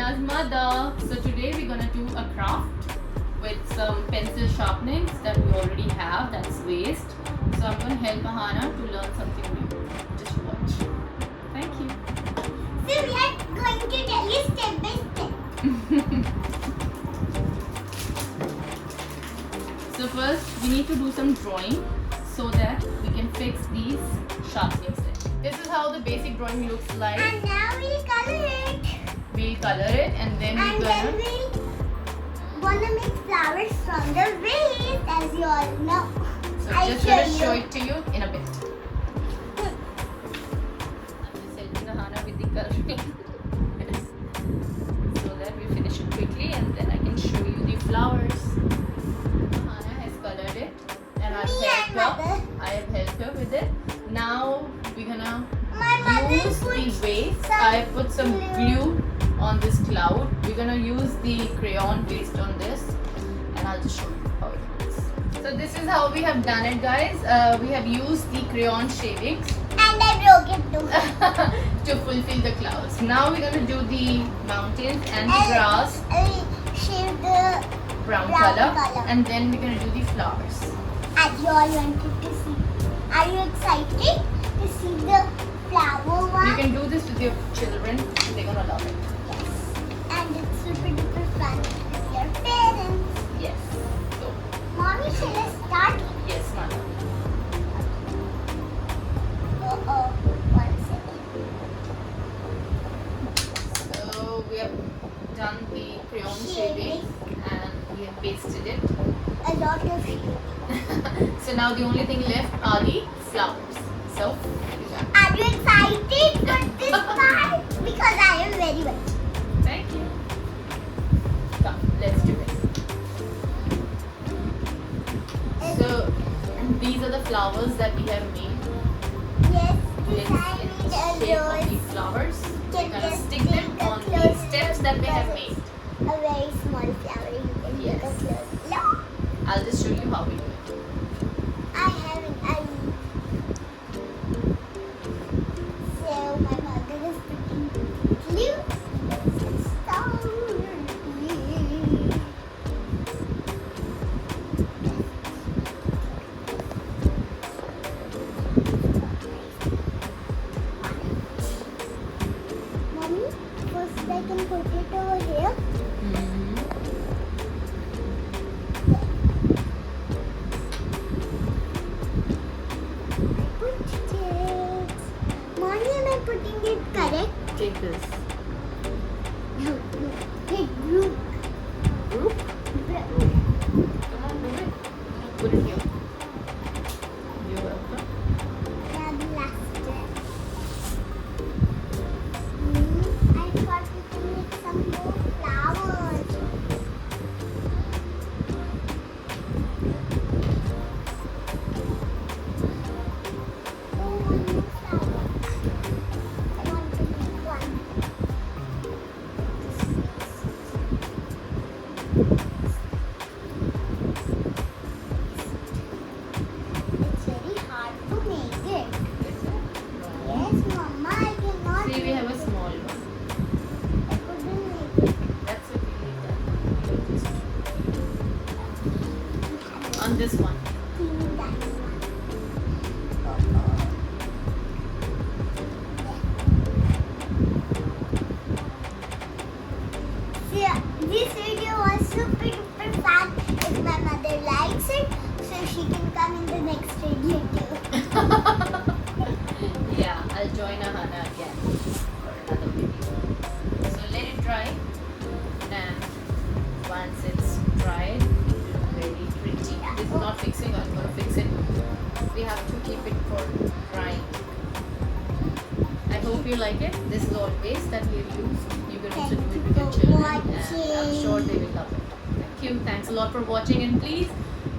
Hana's mother. So today we're gonna do a craft with some pencil sharpenings that we already have. That's waste. So I'm gonna help Hana to learn something new. Just watch. Thank you. So we are going to tell you step by step. So first we need to do some drawing so that we can fix these sharpening steps. This is how the basic drawing looks like. And now we'll color it. We'll color it and then And then we'll wanna make flowers from the vase, as you all know. So I'll just gonna show show you. it to you in a bit. I'm just helping Hana with the coloring so that we finish it quickly and then I can show you the flowers. Hana has colored it and I've Me and helped her. mother. I have helped her with it. Now we're gonna My mother use the put vase. some I put some glue on this cloud. We're gonna use the crayon based on this and I'll just show you how it looks. So this is how we have done it, guys. We have used the crayon shavings And I broke it too. to fulfill the clouds. Now we're gonna do the mountains and the grass, Shave the brown brown color, color. and then we're gonna do the flowers. as you all wanted to see. Are you excited to see the flower one? You can do this with your children. They're gonna love it. Yes. And it's super duper fun with your parents. Yes. So Mommy, shall I start? yes, mother. Uh-oh. 1 second. So we have done the crayon Shaving. shaving and we have pasted it. A lot of you. So now the only thing left are the flowers. So Are you excited for this part? Because I am very much. thank you. Come, let's do it. So these are the flowers that we have made. Yes, Let's this I get need the a shape of rose. these flowers. We're gonna Just stick them take a on the close steps that we have made. A very small flower. You can Yes. take a close. No, I'll just show you how we do it. I haven't. So my mother is putting glue. Let's start. Mommy, first I can put it over here. I put it. Mommy, am I putting it correct? Take this No, no. It grew. group. Come on, do it. Put it here. You're welcome. Now the last step. I thought we can make some more flowers. Oh, one more flower. I want to make one. It's very hard to make it. Yes, Mama, I cannot. See, we have a make it. small one. I couldn't make it. That's okay. On this one. Clean that one. See, this video was super duper fun. If my mother likes it, so she can come in the next video too. Yeah, I'll join Hana again for another video. So let it dry, and once it's dried, it will be very pretty. This is not fixing. I'm gonna fix it. We have to keep it for drying. I hope you like it. This is all waste that we've used. You can also do it with your children, and I'm sure they will love it. Thank you. Thanks a lot for watching, and please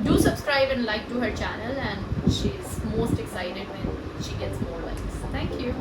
do subscribe and like to her channel. And she's most excited when she gets more likes. Thank you.